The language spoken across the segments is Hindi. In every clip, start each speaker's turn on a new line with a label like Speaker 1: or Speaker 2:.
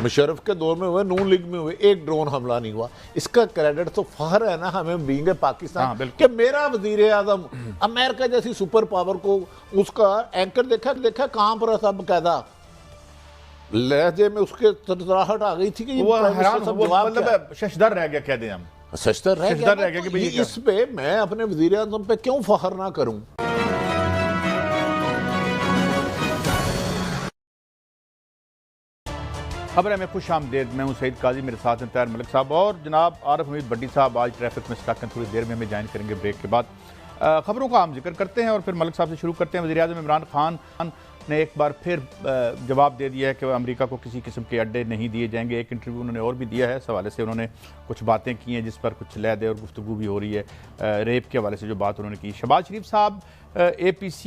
Speaker 1: मुशर्रफ के दौर में हुए, नून लीग में हुए, एक ड्रोन हमला नहीं हुआ। इसका क्रेडिट तो फखर है ना हमें बीइंग पाकिस्तान कि मेरा वजीर आजम अमेरिका जैसी सुपर पावर को उसका एंकर देखा कहां पर था बकायदा लहजे में उसके तरतराहट आ गई थी कि
Speaker 2: वो हैरान मतलब शशदर रह गया, कह दें हम
Speaker 1: शशदर रह गया कि भाई इस पे मैं अपने वजीर आजम पे क्यों फखर ना करूं।
Speaker 2: खबर है मैं खुश आमदेद, मैं हूं सईद काजी, मेरे साथ हैं तैयार मलिक साहब और जनाब आरिफ हमीद भट्टी साहब। आज ट्रैफिक में स्टक हैं, थोड़ी देर में हमें ज्वाइन करेंगे ब्रेक के बाद। खबरों का आम जिक्र करते हैं और फिर मलिक साहब से शुरू करते हैं। वज़ीर आज़म इमरान खान ने एक बार फिर जवाब दे दिया है कि अमेरिका को किसी किस्म के अड्डे नहीं दिए जाएंगे। एक इंटरव्यू उन्होंने और भी दिया है, इस हवाले से उन्होंने कुछ बातें की हैं जिस पर कुछ लहदे और गुफ्तगू भी हो रही है। रेप के हवाले से जो बात उन्होंने की, शहबाज शरीफ साहब APC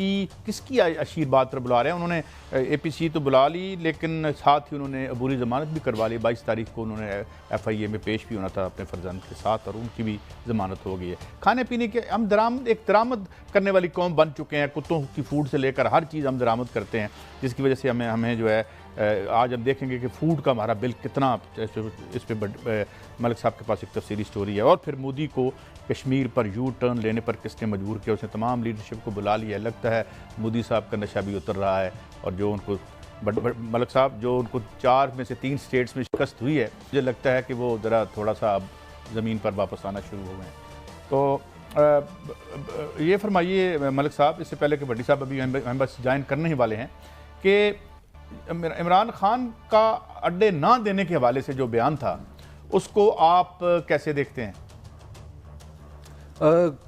Speaker 2: किसकी अशीर बात पर बुला रहे हैं? उन्होंने APC तो बुला ली लेकिन साथ ही उन्होंने अबूरी ज़मानत भी करवा ली। 22 तारीख को उन्होंने FIA में पेश भी होना था अपने फर्जंद के साथ और उनकी भी ज़मानत हो गई है। खाने पीने के हम दरामद करने वाली कौम बन चुके हैं, कुत्तों की फूड से लेकर हर चीज़ हम दरामद करते हैं, जिसकी वजह से हमें जो है आज हम देखेंगे कि फूड का हमारा बिल कितना, इस पर मलिक साहब के पास एक तफसीली स्टोरी है। और फिर मोदी को कश्मीर पर यू टर्न लेने पर किसने मजबूर किया? उसने तमाम लीडरशिप को बुला लिया। लगता है मोदी साहब का नशा भी उतर रहा है और जो उनको मलिक साहब जो उनको 4 में से 3 स्टेट्स में शिकस्त हुई है, मुझे लगता है कि वो ज़रा थोड़ा सा अब ज़मीन पर वापस आना शुरू हो गए हैं। तो ये फरमाइए मलिक साहब, इससे पहले कि भट्टी साहब अभी हम बस ज्वाइन करने ही वाले हैं, कि इमरान खान का अड्डे ना देने के हवाले से जो बयान था उसको आप कैसे देखते हैं?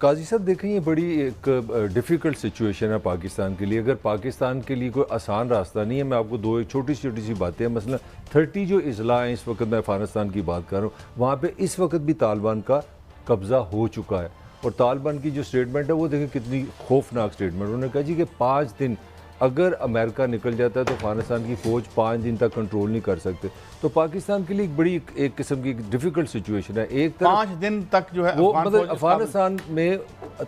Speaker 3: काजी साहब देखें, ये बड़ी एक डिफ़िकल्ट सिचुएशन है पाकिस्तान के लिए। अगर पाकिस्तान के लिए कोई आसान रास्ता नहीं है, मैं आपको दो एक छोटी सी बातें हैं। मसलन 30 जो अजला हैं, इस वक्त मैं अफ़गानिस्तान की बात कर रहा हूँ, वहाँ पे इस वक्त भी तालिबान का कब्ज़ा हो चुका है। और तालिबान की जो स्टेटमेंट है वो देखें कितनी खौफनाक स्टेटमेंट। उन्होंने कहा जी कि 5 दिन अगर अमेरिका निकल जाता है तो अफगानिस्तान की फ़ौज 5 दिन तक कंट्रोल नहीं कर सकते। तो पाकिस्तान के लिए एक बड़ी एक किस्म की डिफ़िकल्ट सिचुएशन है। एक तरफ
Speaker 2: 5 दिन तक जो है
Speaker 3: वो मतलब अफगानिस्तान में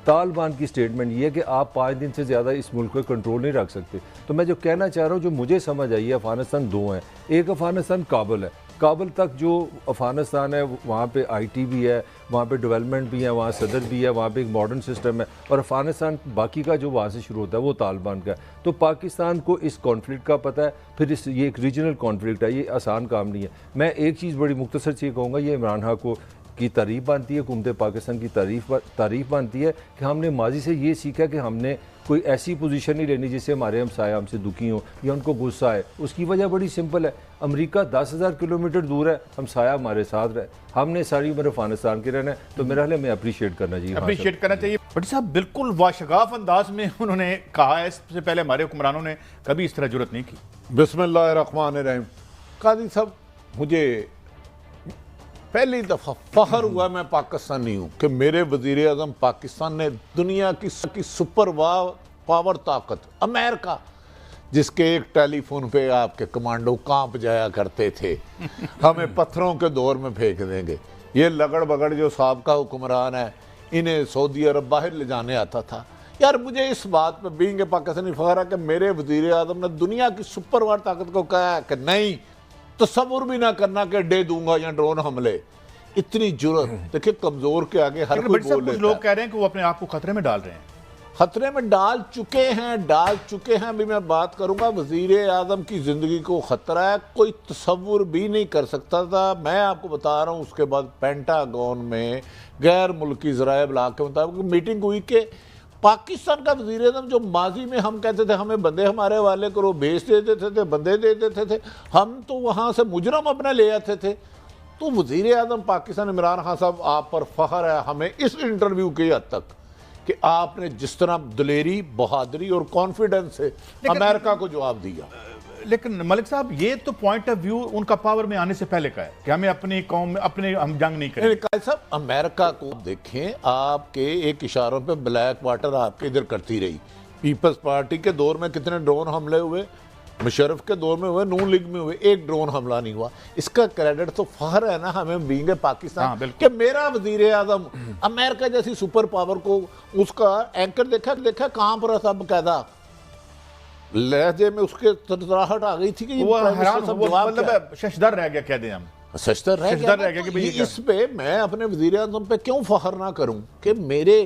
Speaker 3: तालिबान की स्टेटमेंट ये है कि आप 5 दिन से ज़्यादा इस मुल्क को कंट्रोल नहीं रख सकते। तो मैं जो कहना चाह रहा हूँ, जो मुझे समझ आई है, अफगानिस्तान 2 हैं। एक अफगानिस्तान काबुल है, काबुल तक जो अफ़गानिस्तान है वहाँ पे IT भी है, वहाँ पे डेवलपमेंट भी है, वहाँ सदर भी है, वहाँ पे एक मॉडर्न सिस्टम है। और अफ़गानिस्तान बाकी का जो वहाँ से शुरू होता है वो तालिबान का है। तो पाकिस्तान को इस कॉन्फ्लिक्ट का पता है, फिर ये एक रीजनल कॉन्फ्लिक्ट है, ये आसान काम नहीं है। मैं एक चीज़ बड़ी मुख्तसर से कहूँगा, ये इमरान खान को की तारीफ़ बनती है, हुकूमत पाकिस्तान की तारीफ़ बनती है कि हमने माजी से ये सीखा कि हमने कोई ऐसी पोजीशन नहीं लेनी जिससे हमारे हमसाया हमसे दुखी हों या उनको गुस्सा है। उसकी वजह बड़ी सिंपल है, अमेरिका 10,000 किलोमीटर दूर है, हमसाया हमारे साथ रहे, हमने सारी उम्र अफगानिस्तान के रहना है। तो मेरा ख्याल हमें अप्रिशिएट करना चाहिए,
Speaker 2: अप्रिशिएट करना चाहिए। भट्टी साहब बिल्कुल वाशगाफ अंदाज में उन्होंने कहा है, इससे पहले हमारे हुक्मरानों ने कभी इस तरह जुर्रत नहीं की।
Speaker 1: बिस्मिल्लाहिर्रहमानिर्रहीम। काजी साहब, मुझे पहली दफ़ा फ़ख्र हुआ मैं पाकिस्तानी हूँ कि मेरे वज़ीर आज़म पाकिस्तान ने दुनिया की सुपर पावर ताकत अमेरिका, जिसके एक टेलीफोन पे आपके कमांडो कांप जाया करते थे, हमें पत्थरों के दौर में फेंक देंगे। ये लगड़ बगड़ जो साबका हुक्मरान है, इन्हें सऊदी अरब बाहर ले जाने आता था। यार मुझे इस बात पे बीइंग पाकिस्तानी फ़ख्र है कि मेरे वज़ीर आज़म ने दुनिया की सुपर पावर ताकत को कहा है कि नहीं, तसव्वुर भी ना करना कि डे दूंगा या ड्रोन हमले। इतनी जुर्रत देखिए, कमजोर के आगे हर कोई बोल लेता है।
Speaker 2: लोग कह रहे हैं कि वो अपने आप को खतरे में डाल रहे हैं।
Speaker 1: खतरे में डाल चुके हैं। अभी मैं बात करूंगा, वजीर आजम की जिंदगी को खतरा है, कोई तसव्वुर भी नहीं कर सकता था। मैं आपको बता रहा हूं, उसके बाद पेंटागन में गैर मुल्की ज़राए इब्लाग के मुताबिक मीटिंग हुई कि पाकिस्तान का वज़ीर आज़म जो माजी में हम कहते थे हमें बंदे हमारे वाले करो, भेज दे देते थे, बंदे दे देते थे, हम तो वहाँ से मुजरम अपने ले आते थे। तो वज़ीर आज़म पाकिस्तान इमरान खान साहब, आप पर फ़ख्र है हमें इस इंटरव्यू की हद तक कि आपने जिस तरह दिलेरी, बहादुरी और कॉन्फिडेंस से अमेरिका को जवाब दिया।
Speaker 2: लेकिन मलिक साहब, ये तो पॉइंट ऑफ व्यू उनका पावर में आने से पहले का है कि हमें अपनी कौम में हम जंग नहीं करें।
Speaker 1: साहब, अमेरिका को देखें, आपके एक इशारों पे ब्लैक वाटर आपके इधर करती रही। पीपल्स पार्टी के दौर में कितने ड्रोन हमले हुए, मुशर्रफ के दौर में हुए, नून लीग में हुए, एक ड्रोन हमला नहीं हुआ। इसका क्रेडिट तो फखर है ना हमें बीइंग पाकिस्तान कि मेरा वजीर आजम अमेरिका जैसी सुपर पावर को उसका एंकर देखा कहां पर था बकायदा लहजे में उसके तड़तड़ाहट आ गई थी कि ये
Speaker 2: वो
Speaker 1: प्राइम
Speaker 2: हैरान
Speaker 1: मिनिस्टर साहब
Speaker 2: वो
Speaker 1: जवाब क्या?
Speaker 2: मतलब शशदर रह गया, कह दें हम।
Speaker 1: सचतर रह
Speaker 2: सचतर
Speaker 1: गया
Speaker 2: रह गया कि
Speaker 1: ना,
Speaker 2: भाई
Speaker 1: तो
Speaker 2: ये क्या?
Speaker 1: इस पे मैं अपने वजीर आजम पे क्यों फख्र ना करूं कि मेरे,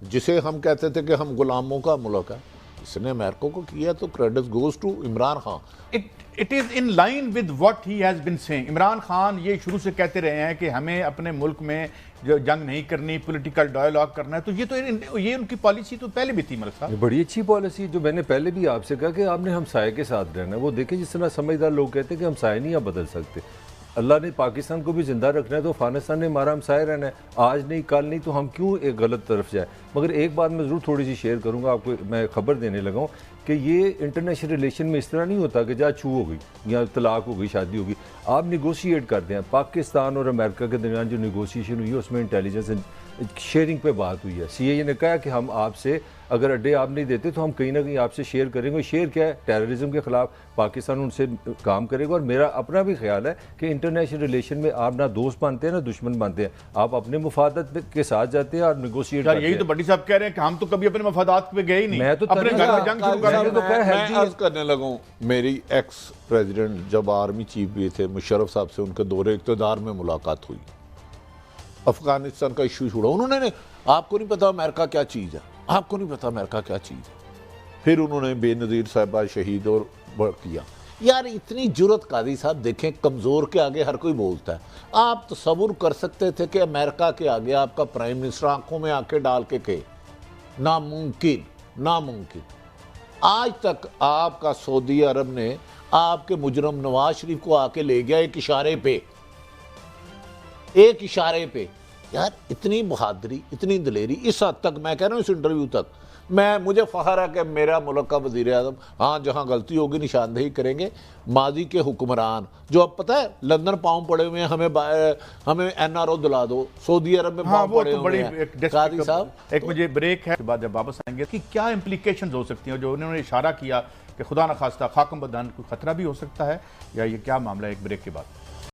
Speaker 1: जिसे हम कहते थे कि हम गुलामों का मुल्क है, इसने अमेरिका को किया, तो credit goes to Imran Khan.
Speaker 2: It is in line with what he has been saying. Imran Khan ये शुरू से कहते रहे हैं कि हमें अपने मुल्क में जो जंग नहीं करनी, पॉलिटिकल डायलॉग करना है, तो ये उनकी पॉलिसी तो पहले भी थी मलिक साहब।
Speaker 3: ये बड़ी अच्छी पॉलिसी है, जो मैंने पहले भी आपसे कहा कि आपने हमसाये के साथ रहना है। वो देखें, जिस तरह समझदार लोग कहते हैं कि हमसाये नहीं आप बदल सकते। अल्लाह ने पाकिस्तान को भी ज़िंदा रखना है, तो अफगानिस्तान ने हमारा हमसाया रहना है, आज नहीं कल नहीं, तो हम क्यों एक गलत तरफ जाए। मगर एक बात मैं ज़रूर थोड़ी सी शेयर करूँगा आपको, मैं खबर देने लगा हूँ कि ये इंटरनेशनल रिलेशन में इस तरह नहीं होता कि जहाँ छू हो गई या तलाक हो गई, शादी हो गई। आप निगोशिएट करते हैं। पाकिस्तान और अमेरिका के दरमियान जो निगोशिएशन हुई है उसमें इंटेलिजेंस शेयरिंग पे बात हुई है। सीआईए ने कहा कि हम आपसे अगर अड्डे आप नहीं देते तो हम कहीं ना कहीं आपसे शेयर करेंगे। शेयर क्या है? टेररिज्म के खिलाफ पाकिस्तान उनसे काम करेगा। और मेरा अपना भी ख्याल है कि इंटरनेशनल रिलेशन में आप ना दोस्त बनते हैं ना दुश्मन बनते हैं, आप अपने मुफादत के साथ जाते हैं और निगोशिएट करते हैं।
Speaker 2: यही तो बड्डी साहब कह रहे हैं कि हम तो कभी अपने मफादात पे गए ही नहीं,
Speaker 3: मैं तो
Speaker 2: अपने घर में जंग शुरू कर
Speaker 3: मैं तो कह
Speaker 1: मैं अर्ज करने लगा हूं, मेरी एक्स प्रेसिडेंट जब आर्मी चीफ भी थे, मुशर्रफ साहब से उनके दौरे इक़्तिदार में मुलाकात हुई, अफगानिस्तान का इशू छोड़ा उन्होंने, आपको नहीं पता अमेरिका क्या चीज़ है, आपको नहीं पता अमेरिका क्या चीज़ है। फिर उन्होंने बेनज़ीर साहिबा शहीद और किया। यार इतनी जुर्रत कादी साहब, देखें कमज़ोर के आगे हर कोई बोलता है। आप तसव्वुर कर सकते थे कि अमेरिका के आगे आपका प्राइम मिनिस्टर आंखों में आंखें डाल के कहे नामुमकिन, नामुमकिन। आज तक आपका सऊदी अरब ने आपके मुजरम नवाज शरीफ को आके ले गया एक इशारे पे, एक इशारे पे। यार इतनी बहादुरी, इतनी दलेरी, इस हद तक मैं कह रहा हूँ, इस इंटरव्यू तक मुझे फ़ख्र है कि मेरा मुल्क का वज़ीर आज़म, हाँ जहाँ गलती होगी निशानदेही करेंगे। माजी के हुक्मरान जो अब पता है लंदन पाँव पड़े हुए हैं, हमें NRO दिला दो, सऊदी अरब में
Speaker 2: हाँ,
Speaker 1: पाँव
Speaker 2: वो
Speaker 1: पड़े
Speaker 2: तो बड़ी
Speaker 1: हुए हैं।
Speaker 2: एक
Speaker 1: कादी साहब,
Speaker 2: एक मुझे ब्रेक है, उसके बाद जब वापस आएंगे कि क्या इम्प्लीकेशन हो सकती हैं, जो उन्होंने इशारा किया कि खुदा न खास्ता खाकम बदान कोई खतरा भी हो सकता है, या ये क्या मामला है, एक ब्रेक के बाद।